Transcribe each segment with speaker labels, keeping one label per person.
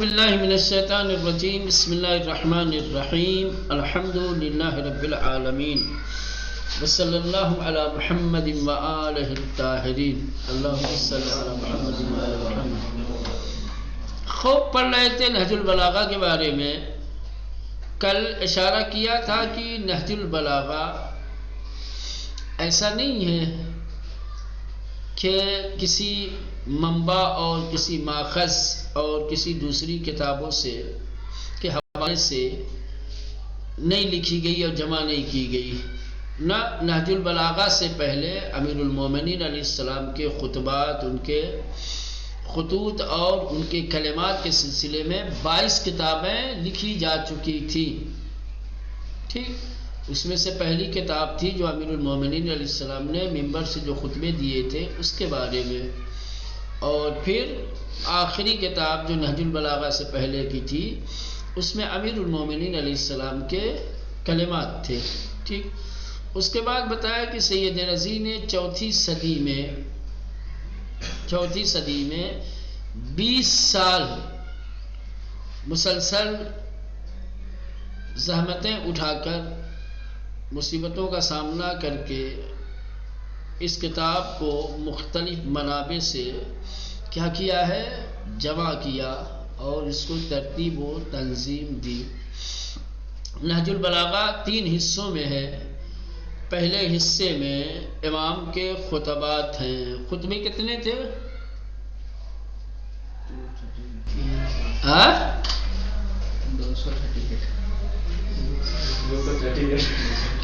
Speaker 1: باللہ من الشیطان الرجیم بسم اللہ الرحمن الرحیم الحمد للہ رب العالمین وصلی اللہ علی محمد وآلہ الطاہرین اللہم صلی علی محمد وآلہ محمد۔ خوب پڑھ رہے تھے نہج البلاغہ کے بارے میں۔ کل اشارہ کیا تھا کہ نہج البلاغہ ایسا نہیں ہے کہ کسی منبع اور کسی ماخذ اور کسی دوسری کتابوں سے کے حوالے سے نہیں لکھی گئی اور جمع نہیں کی گئی۔ نہ نہج البلاغہ سے پہلے امیر المومنین علیہ السلام کے خطبات، ان کے خطوط اور ان کے کلمات کے سلسلے میں 22 کتابیں لکھی جا چکی تھی۔ ٹھیک، اس میں سے پہلی کتاب تھی جو امیر المومنین علیہ السلام نے منبر سے جو خطبے دیے تھے اس کے بارے میں، اور پھر آخری کتاب جو نہج البلاغہ سے پہلے کی تھی اس میں امیر المومنین علیہ السلام کے کلمات تھے۔ ٹھیک، اس کے بعد بتایا کہ سید رضی نے چوتھی صدی میں 20 سال مسلسل زحمتیں اٹھا کر، مصیبتوں کا سامنا کر کے اس کتاب کو مختلف منابع سے کیا کیا ہے، جمع کیا اور اس کو ترتیب و تنظیم دی۔ نہج البلاغہ 3 حصوں میں ہے۔ پہلے حصے میں امام کے خطبات ہیں۔ خطبے کتنے تھے؟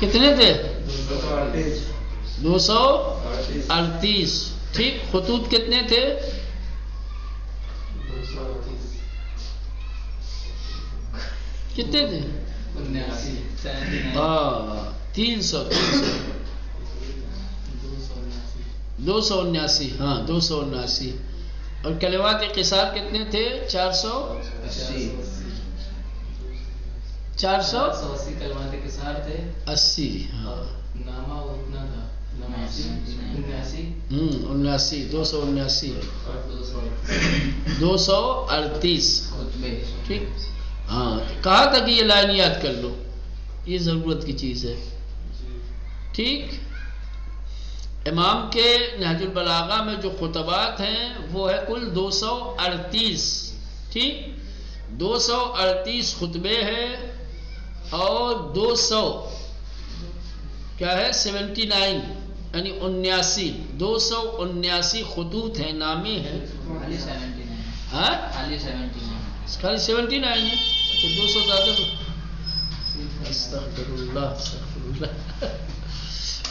Speaker 1: کتنے تھے؟ 238۔ ٹھیک، خطوط کتنے تھے؟ کتنے تھے؟ 300 279۔ ہاں 279۔ اور کلمات قصار کتنے تھے؟ 480
Speaker 2: کلمات قصار تھے۔
Speaker 1: 80۔ ہاں
Speaker 2: نامہ اتنا تھا
Speaker 1: 79۔ 238
Speaker 2: خطبے۔
Speaker 1: ٹھیک، ہاں کہا تھا کہ یہ لائن یاد کر لو، یہ ضرورت کی چیز ہے۔ ٹھیک، امام کے نہج البلاغہ میں جو خطبات ہیں وہ ہے کل 238۔ ٹھیک، 238 خطبے ہیں اور 200 کیا ہے 79 یعنی 79 279 خطوط ہیں، نامے ہیں۔ خالی 79 ہے؟ اچھا 200 زیادہ۔ استغفر اللہ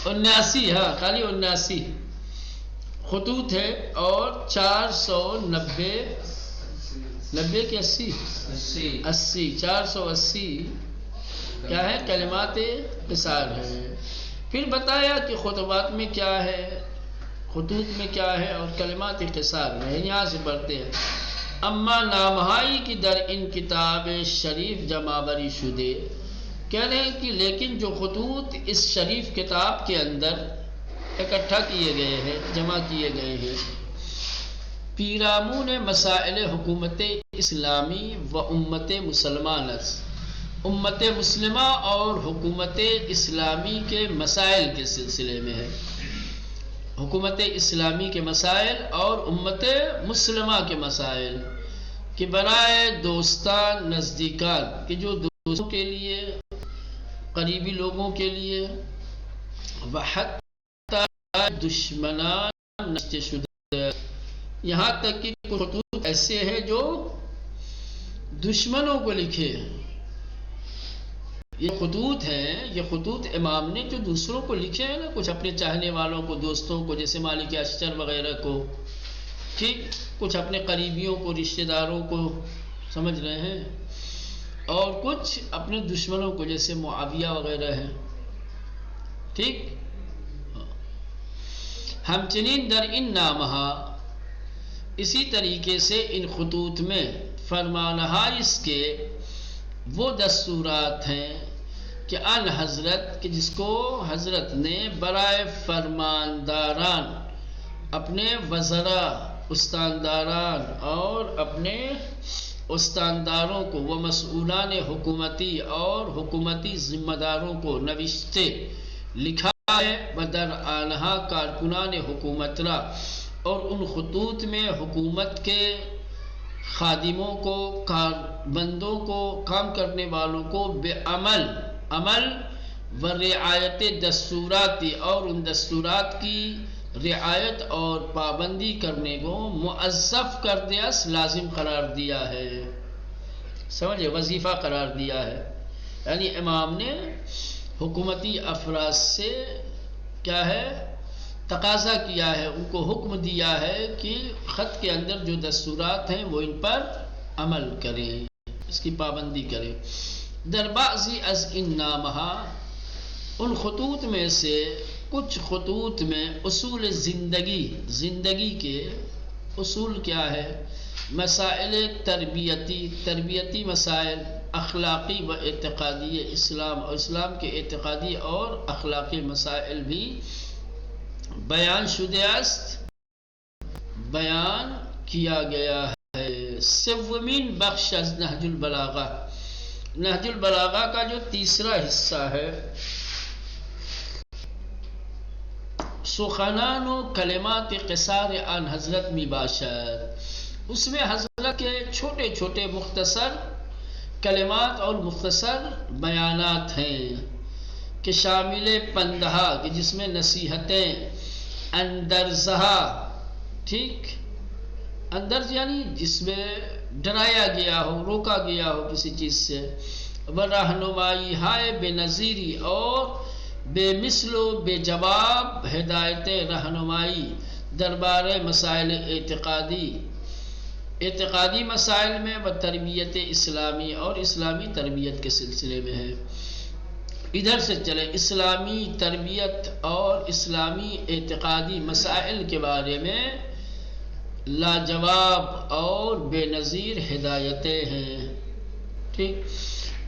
Speaker 1: 79، ہاں خالی 79 خطوط ہے اور 490 کہ 80 480 کیا ہے کلمات قصار ہے۔ پھر بتایا کہ خطبات میں کیا ہے، خطوط میں کیا ہے اور کلمات قصار میں۔ یہاں سے پڑھتے ہیں: اما نامہائی کی در ان کتاب شریف جمع بری شدے، کہہ رہے ہیں کہ لیکن جو خطوط اس شریف کتاب کے اندر اکٹھا کیے گئے ہیں، جمع کیے گئے ہیں، پیرامون مسائل حکومت اسلامی و امت مسلمان، امت مسلمہ اور حکومت اسلامی کے مسائل کے سلسلے میں ہے۔ حکومت اسلامی کے مسائل اور امت مسلمہ کے مسائل کہ برائے دوستان نزدیکان، کہ جو دوستوں کے لیے، قریبی لوگوں کے لیے، وحتی دشمنان نشت شدہ، یہاں تک کہ خطوط ایسے ہیں جو دشمنوں کو لکھے۔ یہ خطوط ہیں، یہ خطوط امام نے جو دوسروں کو لکھے ہیں نا، کچھ اپنے چاہنے والوں کو، دوستوں کو، جیسے مالک اشتر وغیرہ کو، ٹھیک، کچھ اپنے قریبیوں کو، رشتہ داروں کو، سمجھ رہے ہیں، اور کچھ اپنے دشمنوں کو جیسے معاویہ وغیرہ ہیں۔ ٹھیک، ہمچنین در ان نامہ، اسی طریقے سے ان خطوط میں فرمانہائش کے وہ دستورات ہیں کہ ان حضرت، کہ جس کو حضرت نے برائے فرمانداران، اپنے وزراء، استانداران اور اپنے استانداروں کو و مسئولان حکومتی اور حکومتی ذمہ داروں کو نوشتے لکھا ہے بدر آنہا کارکنان حکومت را اور ان خطوط میں حکومت کے خادموں کو کاربندوں کو کام کرنے والوں کو بے عمل و رعایت دستوراتی اور ان دستورات کی رعایت اور پابندی کرنے کو موظف کر دیا لازم قرار دیا ہے. سمجھے وظیفہ قرار دیا ہے. یعنی امام نے حکومتی افراد سے کیا ہے تقاضا کیا ہے ان کو حکم دیا ہے کہ خط کے اندر جو دستورات ہیں وہ ان پر عمل کریں اس کی پابندی کریں. در بعضی از ان نامہ ان خطوط میں سے کچھ خطوط میں اصول زندگی کے اصول کیا ہے مسائل تربیتی مسائل اخلاقی و اعتقادی اسلام اور اسلام کے اعتقادی اور اخلاقی مسائل بھی بیان شدہ است بیان کیا گیا ہے. سومین بخش از نہج البلاغہ کا جو تیسرا حصہ ہے سخنان و کلمات قصار عن حضرت می باشد. اس میں حضرت کے چھوٹے چھوٹے مختصر کلمات اور مختصر بیانات ہیں کہ شامل پندہا کہ جس میں نصیحتیں اندرزہا ٹھیک اندرز یعنی جس میں ڈرایا گیا ہو روکا گیا ہو کسی چیز سے و رہنمائی ہائے بے نظیری اور بے مثل و بے جواب ہدایت رہنمائی دربار مسائل اعتقادی مسائل میں و تربیت اسلامی اور اسلامی تربیت کے سلسلے میں ہے. ادھر سے چلے اسلامی تربیت اور اسلامی اعتقادی مسائل کے بارے میں لاجواب اور بے نظیر ہدایتیں ہیں. ٹھیک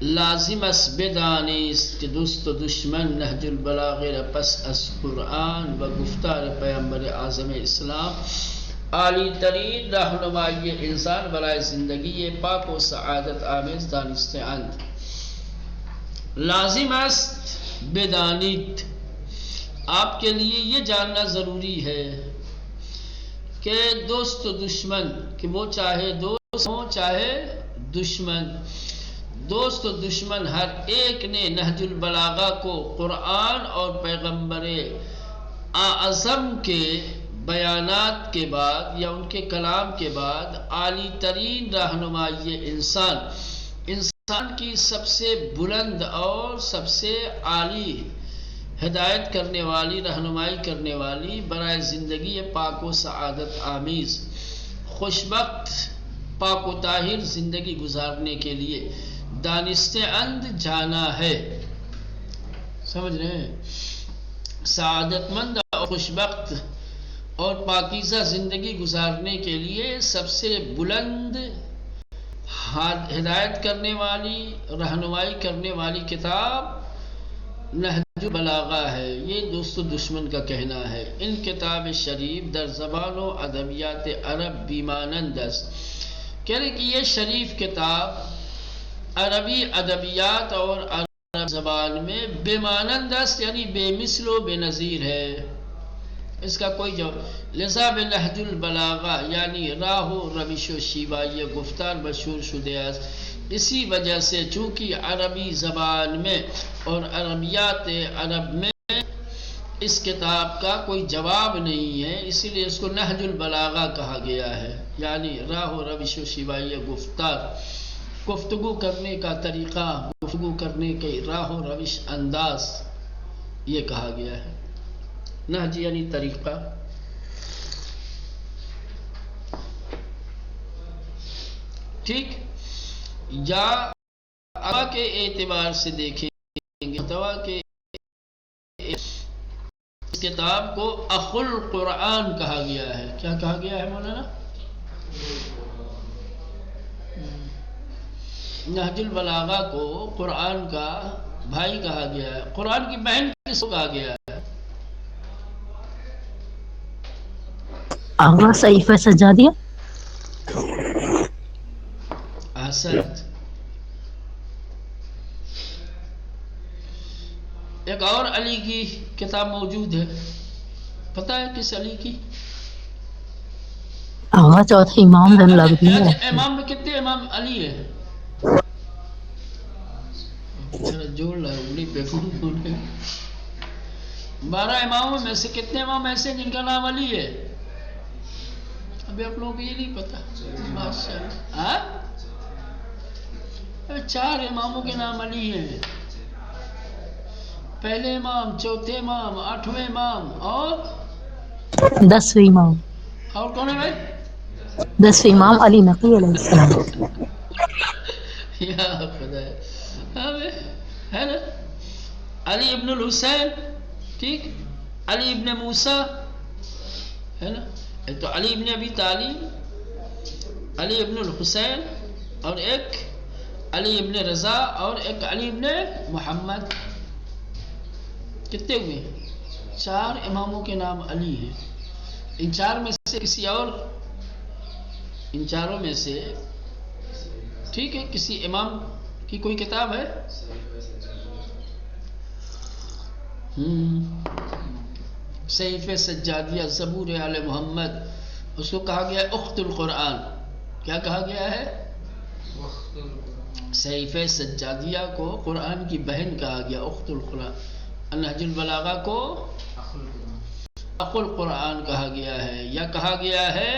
Speaker 1: لازم اس بدانیس کہ دوست و دشمن نہج البلاغہ پس از قرآن و گفتار پیغمبر اعظم اسلام عالی ترین رہنمائی انسان برائے زندگی پاک و سعادت آمیز دانستے اند. لازم است بدانیت آپ کے لیے یہ جاننا ضروری ہے کہ دوست و دشمن کہ وہ چاہے دوست ہوں چاہے دشمن دوست و دشمن ہر ایک نے نہج البلاغہ کو قرآن اور پیغمبر اعظم کے بیانات کے بعد یا ان کے کلام کے بعد عالی ترین رہنمائی انسان کی سب سے بلند اور سب سے عالی ہدایت کرنے والی رہنمائی کرنے والی برائے زندگی پاک و سعادت آمیز خوشبخت پاک و طاہر زندگی گزارنے کے لیے دانستہ اند جانا ہے. سمجھ رہے ہیں سعادت مند اور خوشبخت اور پاکیزہ زندگی گزارنے کے لیے سب سے بلند ہدایت کرنے والی رہنمائی کرنے والی کتاب نہج البلاغہ ہے. یہ دوست و دشمن کا کہنا ہے. ان کتاب شریف در زبان و ادبیات عرب بیمانند است کہنے کہ یہ شریف کتاب عربی ادبیات اور عرب زبان میں بے مانند است یعنی بے مثل و بے نظیر ہے. اس کا کوئی جواب لذا بنہج البلاغہ یعنی راہ و روش و شیوہ یہ گفتار مشہور شدہ است. اسی وجہ سے چونکہ عربی زبان میں اور عربیات عرب میں اس کتاب کا کوئی جواب نہیں ہے اسی لیے اس کو نہج البلاغہ کہا گیا ہے. یعنی راہ و روش و شیوہ یہ گفتار گفتگو کرنے کا طریقہ گفتگو کرنے کے راہ و روش انداز یہ کہا گیا ہے. نہج یعنی طریقہ. ٹھیک یا ابا کے اعتبار سے دیکھیں گے توا کے اس کتاب کو اخو القرآن کہا گیا ہے. کیا کہا گیا ہے مولانا؟ نہج البلاغہ کو قرآن کا بھائی کہا گیا ہے. قرآن کی بہن کس کو کہا گیا ہے؟
Speaker 3: آغا صحیفہ سجا دیا.
Speaker 1: احسنت. ایک اور علی کی کتاب موجود ہے، پتہ ہے کس علی کی؟
Speaker 3: ہاں چوتھے امام زین العابدین ہے.
Speaker 1: امام میں کتنے امام علی ہے؟ ذرا جوڑ لا انگلی پہ 12 اماموں میں سے کتنے امام ایسے جن کا نام علی ہے؟ ابھی آپ لوگوں کو یہ نہیں پتا؟ ماشاءاللہ. 4 اماموں کے نام علی ہیں. پہلے امام، چوتھے امام، 8ویں امام اور
Speaker 3: 10ویں امام.
Speaker 1: اور کون ہے بھائی؟
Speaker 3: 10ویں امام علی نقی علیہ السلام.
Speaker 1: یا خدا ہے نا. علی ابن الحسین، ٹھیک، علی ابن موسیٰ ہے نا. ایک تو علی ابن ابی طالب، علی ابن الحسین، اور ایک علی ابن رضا، اور ایک علی ابن محمد. کتنے ہوئے؟ 4 اماموں کے نام علی ہیں. ان 4 میں سے کسی اور، ان 4 میں سے ٹھیک ہے کسی امام کی کوئی کتاب ہے؟ صحیفہ سجادیہ، زبور آل محمد، اس کو کہا گیا ہے اخت القرآن. کیا کہا گیا ہے؟ صحیفہ سجادیہ کو قرآن کی بہن کہا گیا، اخت القرآن. نہج البلاغہ کو اخو القرآن کہا گیا ہے، یا کہا گیا ہے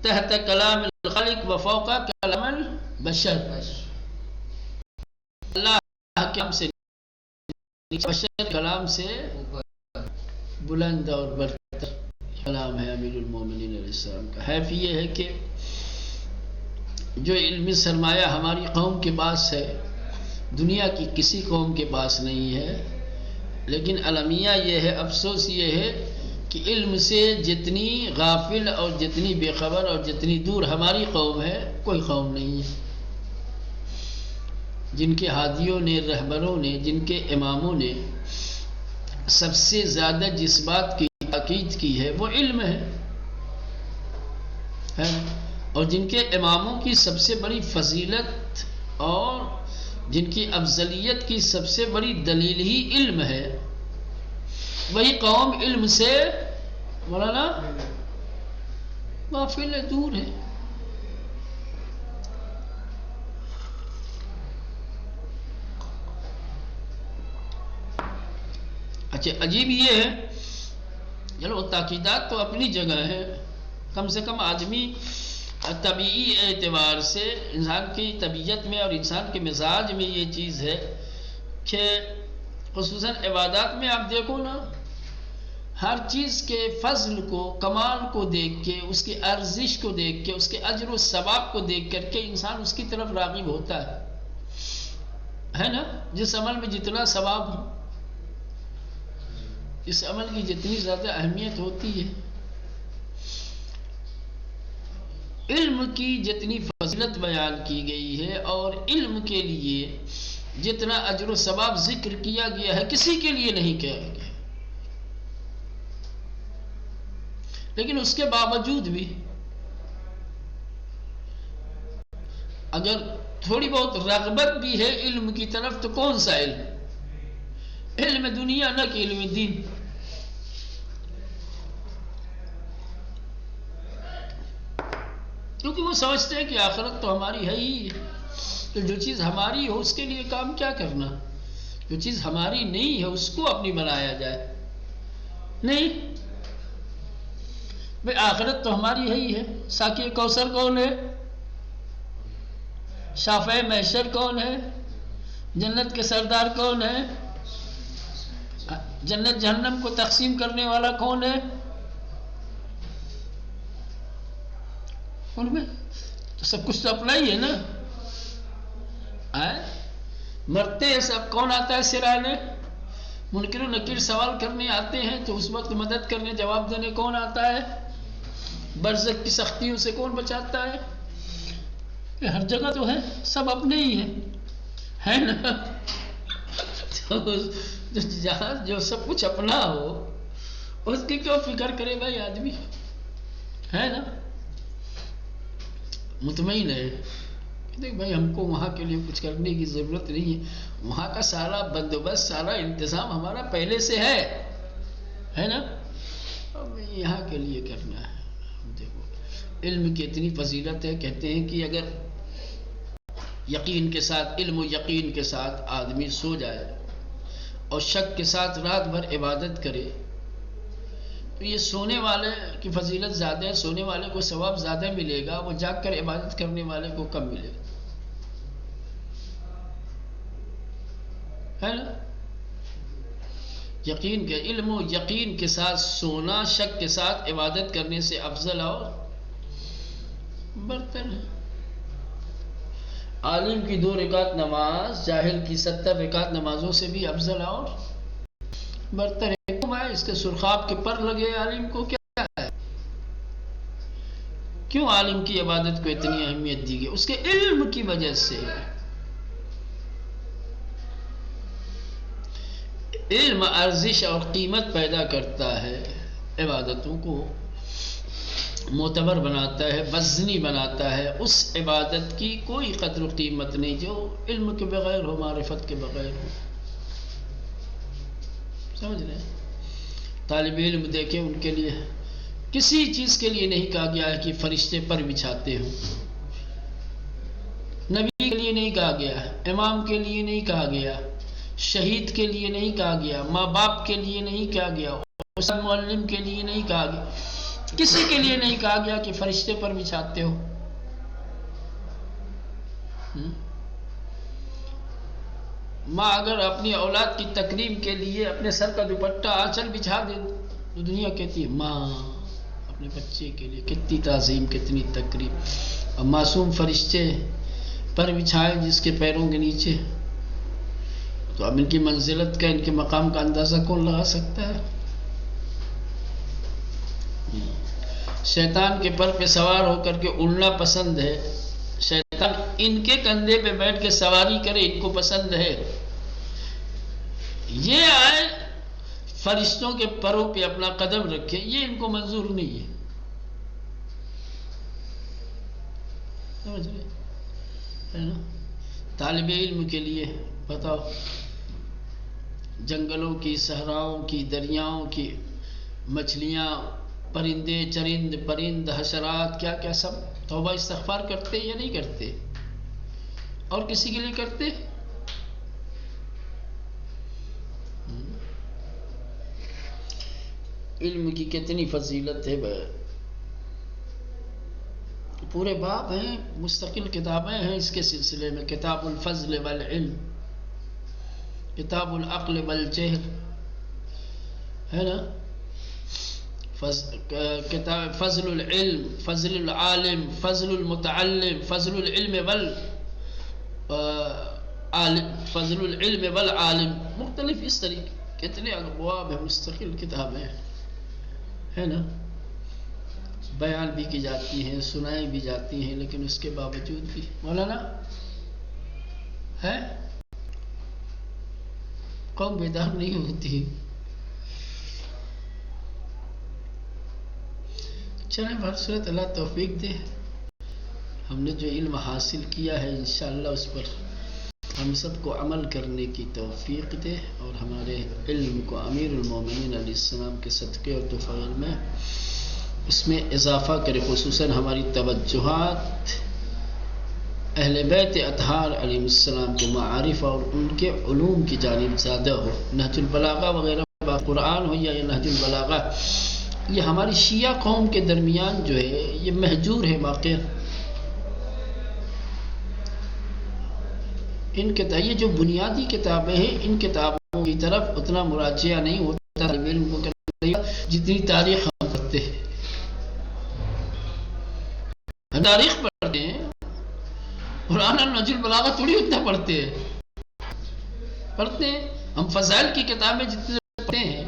Speaker 1: تحت کلام الخالق و فوق کلام البشر. اللہ کے کلام سے بشر کلام سے بلند اور برتر کلام ہے امیر المومنین علیہ السلام کا. حیف یہ ہے کہ جو علمی سرمایہ ہماری قوم کے پاس ہے دنیا کی کسی قوم کے پاس نہیں ہے. لیکن المیہ یہ ہے، افسوس یہ ہے کہ علم سے جتنی غافل اور جتنی بے خبر اور جتنی دور ہماری قوم ہے، کوئی قوم نہیں ہے. جن کے ہادیوں نے، رہبروں نے، جن کے اماموں نے سب سے زیادہ جس بات کی تاکید کی ہے وہ علم ہے. اور جن کے اماموں کی سب سے بڑی فضیلت اور جن کی افضلیت کی سب سے بڑی دلیل ہی علم ہے، وہی قوم علم سے مولانا غافل ہے، دور ہے. اچھا عجیب یہ ہے، چلو تاکیدات تو اپنی جگہ ہے، کم سے کم آدمی طبیعی اعتبار سے انسان کی طبیعت میں اور انسان کے مزاج میں یہ چیز ہے کہ خصوصاً عبادات میں آپ دیکھو نا، ہر چیز کے فضل کو، کمال کو دیکھ کے، اس کی ارزش کو دیکھ کے، اس کے اجر و ثواب کو دیکھ کر کے انسان اس کی طرف راغب ہوتا ہے نا. جس عمل میں جتنا ثواب ہو، اس عمل کی جتنی زیادہ اہمیت ہوتی ہے، علم کی جتنی فضیلت بیان کی گئی ہے اور علم کے لیے جتنا اجر و ثواب ذکر کیا گیا ہے کسی کے لیے نہیں کیا گیا. لیکن اس کے باوجود بھی اگر تھوڑی بہت رغبت بھی ہے علم کی طرف، تو کون سا علم؟ علم دنیا نہ کہ علم دین. کیونکہ وہ سمجھتے ہیں کہ آخرت تو ہماری ہے ہی، تو جو چیز ہماری ہو اس کے لیے کام کیا کرنا، جو چیز ہماری نہیں ہے اس کو اپنی بنایا جائے. نہیں بھئی آخرت تو ہماری ہے ہی ہے. ساقی کوثر کون ہے؟ شافع محشر کون ہے؟ جنت کے سردار کون ہے؟ جنت جہنم کو تقسیم کرنے والا کون ہے؟ ان میں تو سب کچھ تو اپنا ہی ہے نا. مرتے ہیں سب، کون آتا ہے سرانے؟ منکر و نکیر سوال کرنے آتے ہیں تو اس وقت مدد کرنے، جواب دینے کون آتا ہے؟ برزخ کی سختیوں سے کون بچاتا ہے؟ کہ ہر جگہ تو ہے، سب اپنے ہی ہیں، ہے نا. جہاں جو سب کچھ اپنا ہو اس کی کیوں فکر کرے بھائی آدمی، ہے نا. مطمئن ہے دیکھ بھائی ہم کو وہاں کے لیے کچھ کرنے کی ضرورت نہیں ہے، وہاں کا سارا بندوبست سارا انتظام ہمارا پہلے سے ہے نا، اب یہاں کے لیے کرنا ہے۔ دیکھو علم کی اتنی فضیلت ہے، کہتے ہیں کہ اگر یقین کے ساتھ، علم و یقین کے ساتھ آدمی سو جائے اور شک کے ساتھ رات بھر عبادت کرے تو یہ سونے والے کی فضیلت زیادہ ہے، سونے والے کو ثواب زیادہ ملے گا، وہ جاگ کر عبادت کرنے والے کو کم ملے گا، ہے نا؟ یقین کے، علم و یقین کے ساتھ سونا شک کے ساتھ عبادت کرنے سے افضل اور برتر ہے۔ عالم کی 2 رکعت نماز جاہل کی 70 رکعت نمازوں سے بھی افضل اور برتر ہے۔ کیوں ہے؟ اس کے سرخاب کے پر لگے عالم کو کیا ہے؟ کیوں عالم کی عبادت کو اتنی اہمیت دی گئی؟ اس کے علم کی وجہ سے۔ علم ارزش اور قیمت پیدا کرتا ہے، عبادتوں کو معتبر بناتا ہے، وزنی بناتا ہے۔ اس عبادت کی کوئی قدر و قیمت نہیں جو علم کے بغیر ہو، معرفت کے بغیر ہو۔ سمجھ رہے ہیں؟ طالب علم دیکھیں، ان کے لیے کسی چیز کے لیے نہیں کہا گیا ہے کہ فرشتے پر بچھاتے ہوں، نبی کے لیے نہیں کہا گیا، امام کے لیے نہیں کہا گیا، شہید کے لیے نہیں کہا گیا، ماں باپ کے لیے نہیں کہا گیا، استاد معلم کے لیے نہیں کہا گیا، کسی کے لیے نہیں کہا گیا کہ فرشتے پر بچھاتے ہو۔ ماں اگر اپنی اولاد کی تکریم کے لیے اپنے سر کا دوپٹہ آنچل بچھا دے تو دنیا کہتی ہے ماں اپنے بچے کے لیے کتنی تعظیم، کتنی تکریم۔ اور معصوم فرشتے پر بچھائے جس کے پیروں کے نیچے، تو اب ان کی منزلت کا، ان کے مقام کا اندازہ کون لگا سکتا ہے؟ شیطان کے پر پہ سوار ہو کر کے اڑنا پسند ہے، شیطان ان کے کندھے پہ بیٹھ کے سواری کرے ان کو پسند ہے، یہ آئے فرشتوں کے پروں پہ اپنا قدم رکھے، یہ ان کو منظور نہیں ہے۔ سمجھ رہے ہے نا؟ طالب علم کے لیے بتاؤ، جنگلوں کی، صحراؤں کی، دریاؤں کی مچھلیاں، پرندے چرند پرند حشرات، کیا کیا سب توبہ استغفار کرتے یا نہیں کرتے؟ اور کسی کے لیے کرتے؟ علم کی کتنی فضیلت ہے، پورے باب ہیں، مستقل کتابیں ہیں اس کے سلسلے میں، کتاب الفضل والعلم، کتاب العقل والجہل، ہے نا؟ کتاب فضل العلم، فضل العالم، فضل المتعلم، فضل العلم فضل العلم والعالم، مختلف اس طریقے کتنے ابواب ہیں، مستقل کتابیں ہے نا؟ بیان بھی کی جاتی ہیں، سنائی بھی جاتی ہیں، لیکن اس کے باوجود بھی مولانا ہے قوم بیدار نہیں ہوتی۔ چلیں بہرصورت اللہ توفیق دے، ہم نے جو علم حاصل کیا ہے انشاءاللہ اس پر ہم سب کو عمل کرنے کی توفیق دے، اور ہمارے علم کو امیر المومنین علیہ السلام کے صدقے اور توفیق میں اس میں اضافہ کرے، خصوصاً ہماری توجہات اہل بیت اطہار علیہ السلام کے معارف اور ان کے علوم کی جانب زیادہ ہو۔ نہج البلاغہ وغیرہ قرآن ہو یا نہج البلاغہ، یہ ہماری شیعہ قوم کے درمیان جو ہے یہ مہجور ہے واقع۔ یہ جو بنیادی کتابیں ہیں ان کتابوں کی طرف اتنا مراجعہ نہیں ہوتا طالب علم کو کرنے جتنی تاریخ ہم پڑھتے ہیں۔ ہم تاریخ پڑھتے ہیں، قرآن اور نہج البلاغہ تھوڑی اتنا پڑھتے ہیں۔ ہم فضائل کی کتابیں جتنے پڑھتے ہیں،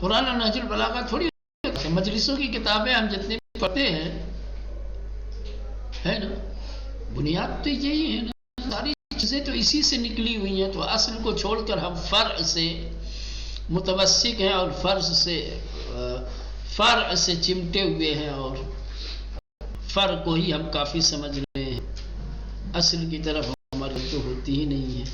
Speaker 1: قرآن اور نہج البلاغہ تھوڑی پڑھتے ہیں۔ مجلسوں کی کتابیں ہم جتنے پڑھتے ہیں، ہے نا؟ بنیاد تو یہی ہے نا، ساری چیزیں تو اسی سے نکلی ہوئی ہیں، تو اصل کو چھوڑ کر ہم فرع سے متوسق ہیں اور فرع سے چمٹے ہوئے ہیں، اور فرع کو ہی ہم کافی سمجھ رہے ہیں۔ اصل کی طرف ہماری تو ہوتی ہی نہیں ہے.